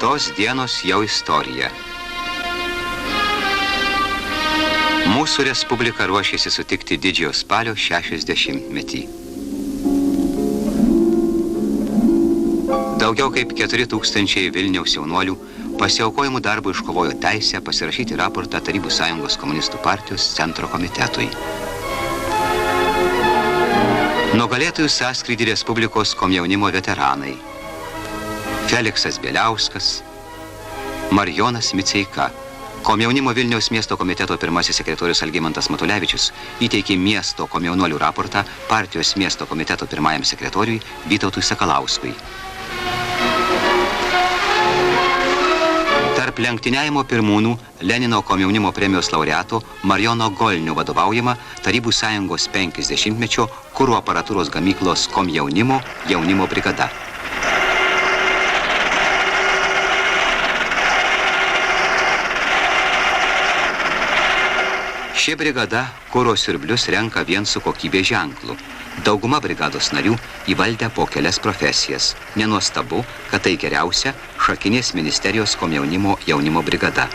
Tos dienos jau istorija. Mūsų respublika ruošėsi sutikti didžiojo spalio 60-metį. Daugiau kaip 4000 Vilniaus jaunuolių pasiaukojimų darbų iškovojo teisę pasirašyti raportą Tarybų Sąjungos komunistų partijos centro komitetui. Nugalėtojų sąskrydį Respublikos komjaunimo veteranai Feliksas Bieliauskas, Marijonas Miceika. Komjaunimo Vilniaus miesto komiteto pirmasis sekretorius Algimantas Matulevičius įteikė miesto komjaunuolių raportą partijos miesto komiteto pirmajam sekretoriui Vytautui Sakalauskui. Tarp lenktyniavimo pirmūnų Lenino komjaunimo premijos laureato Marijono Golnio vadovaujama Tarybų Sąjungos 50-mečio kuro aparatūros gamyklos komjaunimo jaunimo brigada. Ši brigada kuro siurblius renka vien su kokybės ženklu. Dauguma brigados narių įvaldę po kelias profesijas. Nenuostabu, kad tai geriausia šakinės ministerijos komjaunimo jaunimo brigada.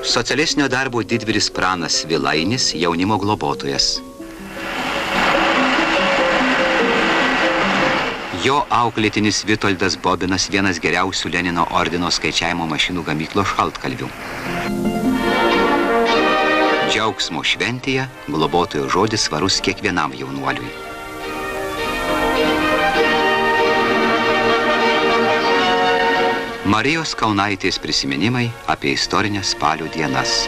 Socialistinio darbo didvyris Pranas Vilainis jaunimo globotojas. Jo auklėtinis Vitoldas Bobinas vienas geriausių Lenino ordino skaičiavimo mašinų gamyklos šaltkalvių. Džiaugsmo šventėje globotojo žodis svarus kiekvienam jaunuoliui. Marijos Kaunaitės prisiminimai apie istorinės spalio dienas.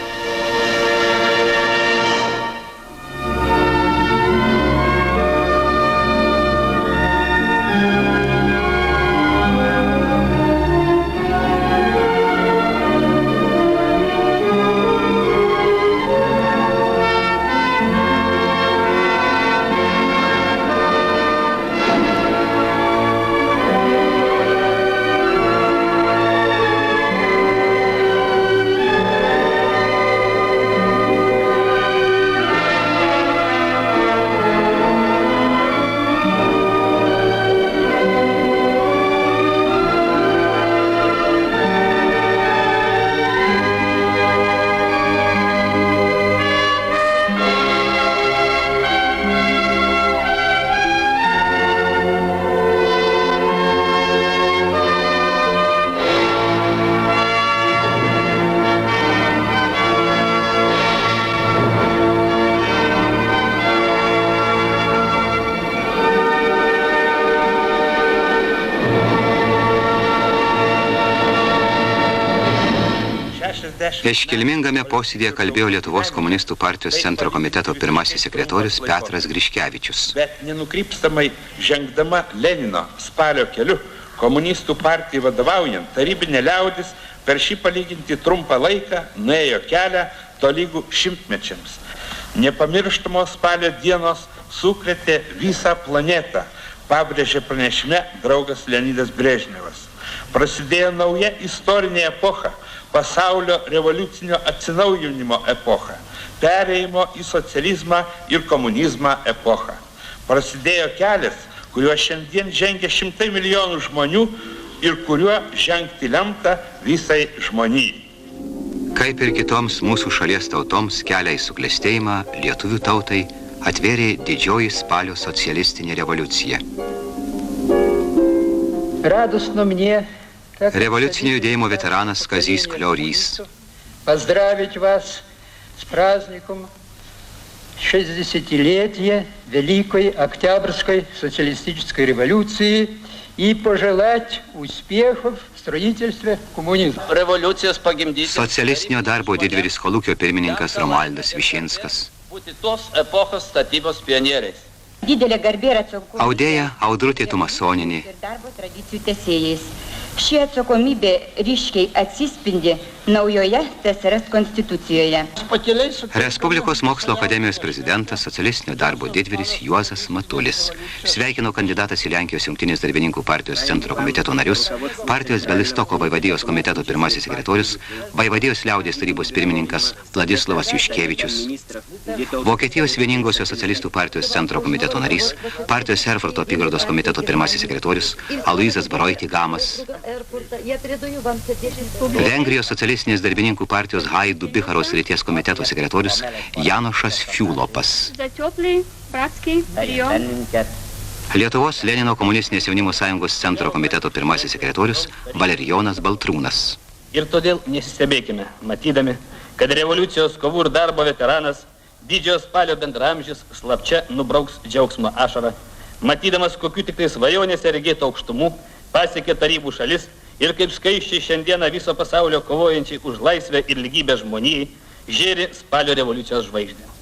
Iškilmingame posėdėje kalbėjo Lietuvos komunistų partijos centro komiteto pirmasis sekretorius Petras Griškevičius. Bet nenukrypstamai žengdama Lenino spalio keliu, komunistų partijai vadovaujant, tarybinė liaudis per šį palyginti trumpą laiką nuėjo kelią tolygų šimtmečiams. Nepamirštamos spalio dienos sukrėtė visą planetą, pabrėžė pranešime draugas Leonidas Brežnevas. Prasidėjo nauja istorinė epocha, pasaulio revoliucinio atsinaujinimo epocha, perėjimo į socializmą ir komunizmą epocha. Prasidėjo kelias, kuriuo šiandien žengia šimtai milijonų žmonių ir kuriuo žengti lemta visai žmonijai. Kaip ir kitoms mūsų šalies tautoms kelią į suklestėjimą lietuvių tautai atvėrė didžioji spalio socialistinė revoliucija. Revoliucinio judėjimo veteranas Kazys Kliorys. Поздравить вас с праздником 60-летия Великой Октябрьской социалистической революции и пожелать успехов в строительстве коммунизма. Socialistinio darbo didvyris kolūkio pirmininkas Romualdas Višinskas. Didelė garbė ir atsakomybė Audėja Audrutė Tumasonienė. ir darbo tradicijų tęsėjais. Ši atsakomybė ryškiai atsispindi naujoje TSRS konstitucijoje. Respublikos mokslo akademijos prezidentas, socialistinio darbo didvyris Juozas Matulis sveikino kandidatas į Lenkijos jungtinės darbininkų partijos centro komiteto narius, partijos Belistoko vaivadijos komiteto pirmasis sekretorius, vaivadijos liaudės tarybos pirmininkas Vladislavas Juškevičius, Vokietijos vieningosios socialistų partijos centro komiteto narys, partijos Erfurto apygardos komiteto pirmasis sekretorius Aloyzas Baroiti Gamas, Vengrijos socialistinės darbininkų partijos Haidų Biharos srities komiteto sekretorius Janošas Fiulopas. Lietuvos Lenino komunistinės jaunimo sąjungos centro komiteto pirmasis sekretorius Valerijonas Baltrūnas. Ir todėl nesistebėkime, matydami, kad revoliucijos kovų ir darbo veteranas, didžiojo spalio bendramžis slapčia nubrauks džiaugsmo ašarą, matydamas kokių tik tai svajonėse regėtų aukštumų, pasiekė tarybų šalis ir kaip skaičiai šiandieną viso pasaulio kovojančiai už laisvę ir lygybę žmonijai, žėri spalio revoliucijos žvaigždė.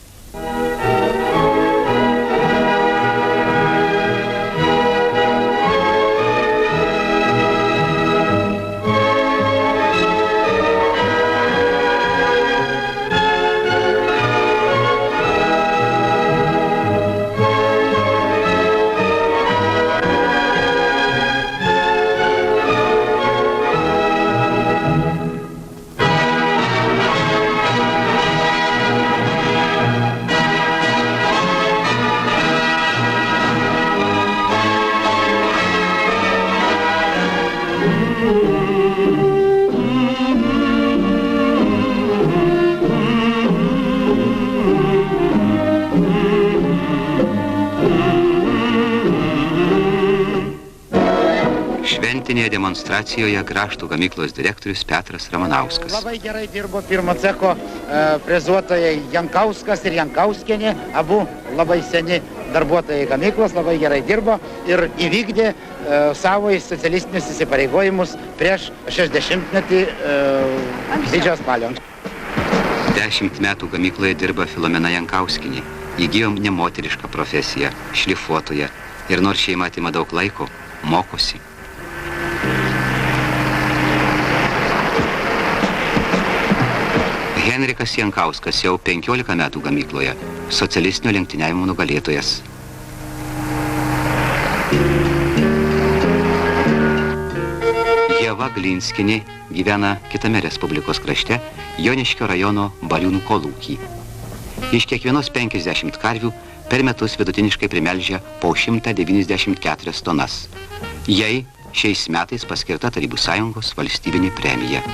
Šventinėje demonstracijoje Grąžtų gamyklos direktorius Petras Ramanauskas. Labai gerai dirbo pirmo cecho frezuotojai Jankauskas ir Jankauskienė, abu labai seni darbuotojai gamyklos, labai gerai dirbo ir įvykdė savo socialistinius įsipareigojimus prieš 60-metį didžiojo spalio. 10 metų gamykloje dirba Filomena Jankauskienė. Įgijo nemoterišką profesiją, šlifuotoją, ir nors šeima atima daug laiko, mokosi. Henrikas Jankauskas jau 15 metų gamykloje, socialistinio lenktyniavimo nugalėtojas. Ieva Glinskienė gyvena kitame Respublikos krašte, Joniškio rajono Baliūnų kolūky. Iš kiekvienos 50 karvių per metus vidutiniškai primelžia po 194 tonas. Jai šiais metais paskirta Tarybų sąjungos valstybinė premija.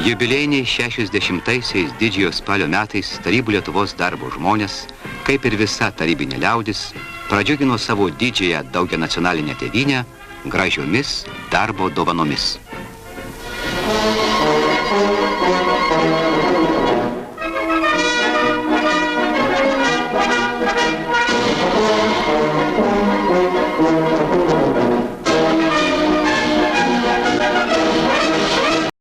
Jubiliejiniai 60-aisiais didžiojo spalio metais Tarybų Lietuvos darbo žmonės, kaip ir visa tarybinė liaudis, pradžiugino savo didžiąją daugianacionalinę tėvynę gražiomis darbo dovanomis.